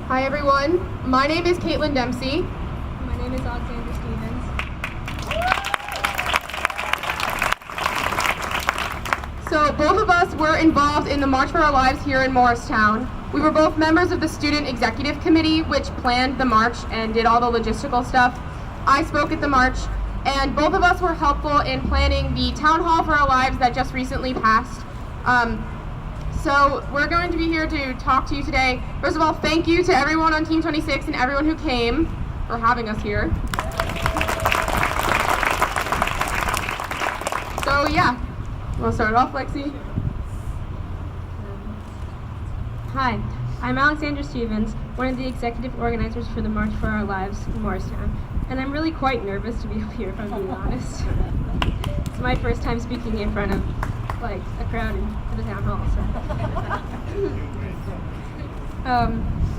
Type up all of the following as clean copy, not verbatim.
Hi everyone, my name is Caitlyn Dempsey. My name is Alexandra Stevens. So both of us were involved in the March for Our Lives here in Morristown. We were both members of the Student Executive Committee, which planned the march and did all the logistical stuff. I spoke at the march, and both of us were helpful in planning the Town Hall for Our Lives that just recently passed. So we're going to be here to talk to you today. First of all, thank you to everyone on Team 26 and everyone who came for having us here. So yeah, we'll start it off, Lexie. Hi, I'm Alexandra Stevens, one of the executive organizers for the March for Our Lives in Morristown, and I'm really quite nervous to be up here, if I'm being honest. It's my first time speaking in front of like a crowd at the town hall. So.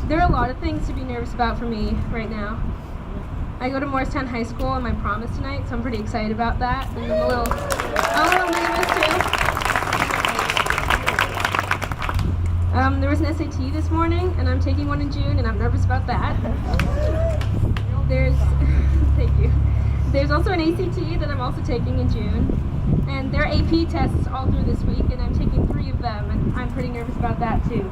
There are a lot of things to be nervous about for me right now. I go to Morristown High School on my promise tonight, so I'm pretty excited about that. And I'm a little nervous too. There was an SAT this morning, and I'm taking one in June, and I'm nervous about that. Thank you. There's also an ACT that I'm also taking in June. And there are AP tests all through this week, and I'm taking 3 of them, and I'm pretty nervous about that too.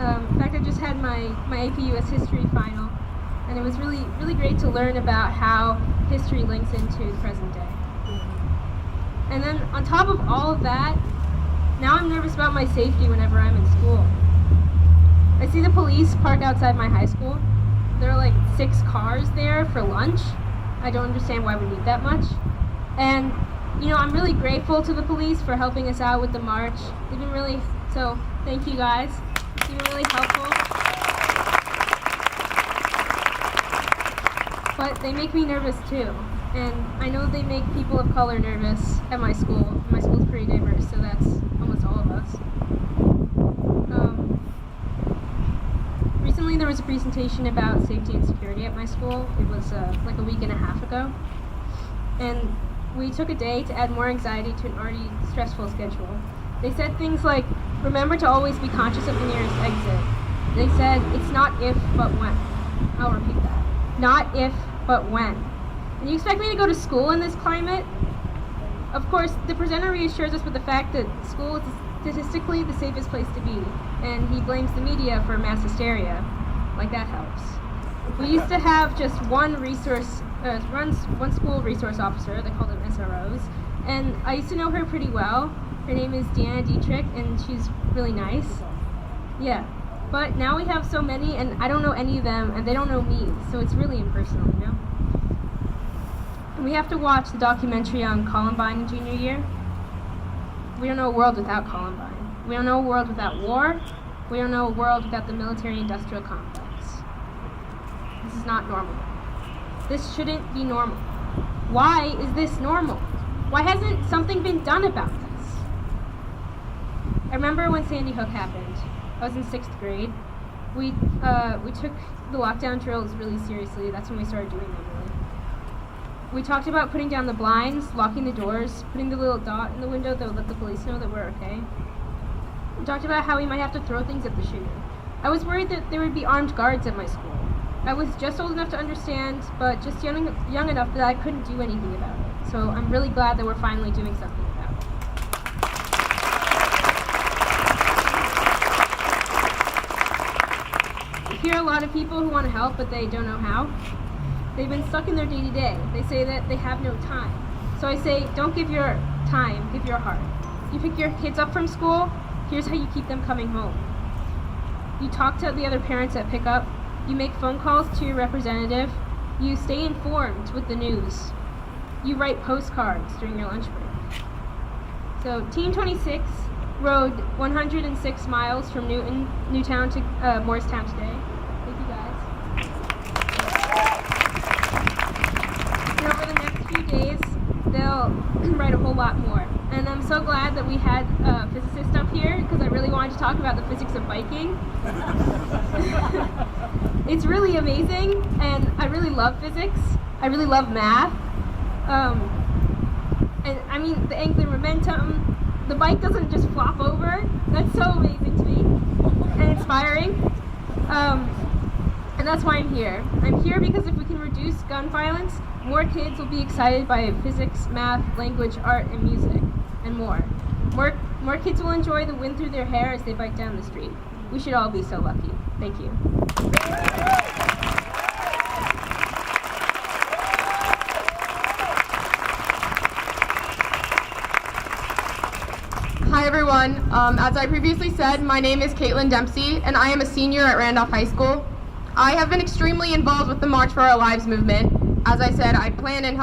In fact, I just had my AP US History final, and it was really great to learn about how history links into the present day. And then on top of all of that, now I'm nervous about my safety whenever I'm in school. I see the police parked outside my high school. There are like 6 cars there for lunch. I don't understand why we need that much. And, I'm really grateful to the police for helping us out with the march. They've been so thank you guys. You've been really helpful. But they make me nervous too. And I know they make people of color nervous at my school. My school's pretty diverse, so that's almost all of us. Recently there was a presentation about safety and security at my school. It was like a week and a half ago. And we took a day to add more anxiety to an already stressful schedule. They said things like, remember to always be conscious of the nearest exit. They said, it's not if, but when. I'll repeat that. Not if, but when. And you expect me to go to school in this climate? Of course, the presenter reassures us with the fact that school is statistically the safest place to be, and he blames the media for mass hysteria. Like that helps. We used to have just one school resource officer. They called them SROs, and I used to know her pretty well. Her name is Deanna Dietrich, and she's really nice. Yeah, but now we have so many, and I don't know any of them, and they don't know me, so it's really impersonal, And we have to watch the documentary on Columbine in junior year. We don't know a world without Columbine. We don't know a world without war. We don't know a world without the military-industrial complex. This is not normal. This shouldn't be normal. Why is this normal? Why hasn't something been done about this? I remember when Sandy Hook happened. I was in 6th grade. We took the lockdown drills really seriously. That's when we started doing them, really. We talked about putting down the blinds, locking the doors, putting the little dot in the window that would let the police know that we're okay. We talked about how we might have to throw things at the shooter. I was worried that there would be armed guards at my school. I was just old enough to understand, but just young enough that I couldn't do anything about it. So I'm really glad that we're finally doing something about it. I hear a lot of people who want to help, but they don't know how. They've been stuck in their day-to-day. They say that they have no time. So I say, don't give your time, give your heart. You pick your kids up from school, here's how you keep them coming home. You talk to the other parents at pickup, you make phone calls to your representative, you stay informed with the news. You write postcards during your lunch break. So Team 26 rode 106 miles from Newtown to Morristown today. Thank you guys. And over the next few days, they'll write a whole lot more. And I'm so glad that we had a physicist up here, because I really wanted to talk about the physics of biking. It's really amazing, and I really love physics. I really love math. And I mean, the angular momentum, the bike doesn't just flop over. That's so amazing to me. And inspiring. And that's why I'm here. I'm here because if we can reduce gun violence, more kids will be excited by physics, math, language, art, and music, and more. More kids will enjoy the wind through their hair as they bike down the street. We should all be so lucky. Thank you. Hi everyone. As I previously said, my name is Caitlyn Dempsey, and I am a senior at Randolph High School. I have been extremely involved with the March for Our Lives movement. As I said, I planned and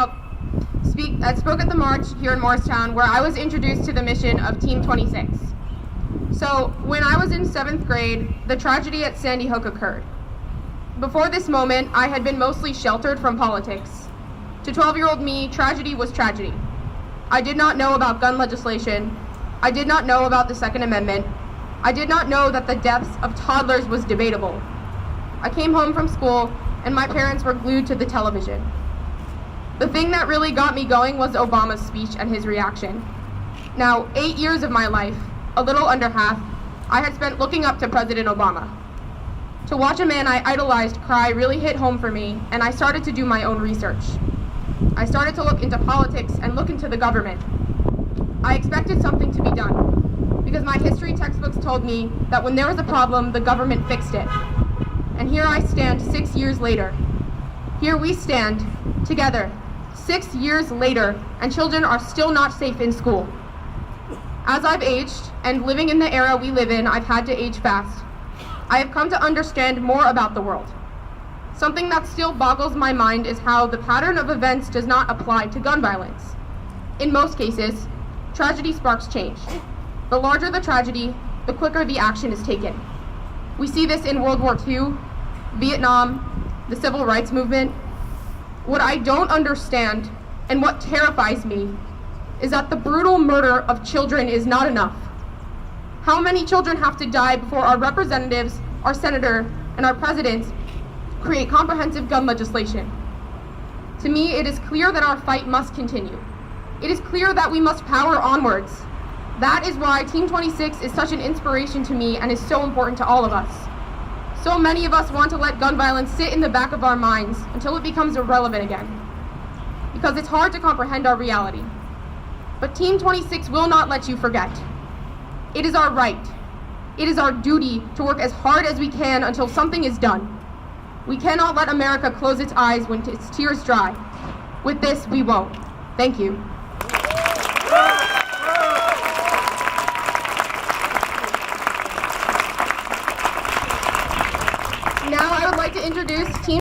spoke at the march here in Morristown, where I was introduced to the mission of Team 26. So, when I was in 7th grade, the tragedy at Sandy Hook occurred. Before this moment, I had been mostly sheltered from politics. To 12-year-old me, tragedy was tragedy. I did not know about gun legislation. I did not know about the Second Amendment. I did not know that the deaths of toddlers was debatable. I came home from school, and my parents were glued to the television. The thing that really got me going was Obama's speech and his reaction. Now, 8 years of my life, a little under half, I had spent looking up to President Obama. To watch a man I idolized cry really hit home for me, and I started to do my own research. I started to look into politics and look into the government. I expected something to be done, because my history textbooks told me that when there was a problem, the government fixed it. And here I stand 6 years later. Here we stand, together, 6 years later, and children are still not safe in school. As I've aged, and living in the era we live in, I've had to age fast. I have come to understand more about the world. Something that still boggles my mind is how the pattern of events does not apply to gun violence. In most cases, tragedy sparks change. The larger the tragedy, the quicker the action is taken. We see this in World War II, Vietnam, the Civil Rights Movement. What I don't understand, and what terrifies me, is that the brutal murder of children is not enough. How many children have to die before our representatives, our senator, and our presidents create comprehensive gun legislation? To me, it is clear that our fight must continue. It is clear that we must power onwards. That is why Team 26 is such an inspiration to me and is so important to all of us. So many of us want to let gun violence sit in the back of our minds until it becomes irrelevant again, because it's hard to comprehend our reality. But Team 26 will not let you forget. It is our right. It is our duty to work as hard as we can until something is done. We cannot let America close its eyes when its tears dry. With this, we won't. Thank you. Now I would like to introduce Team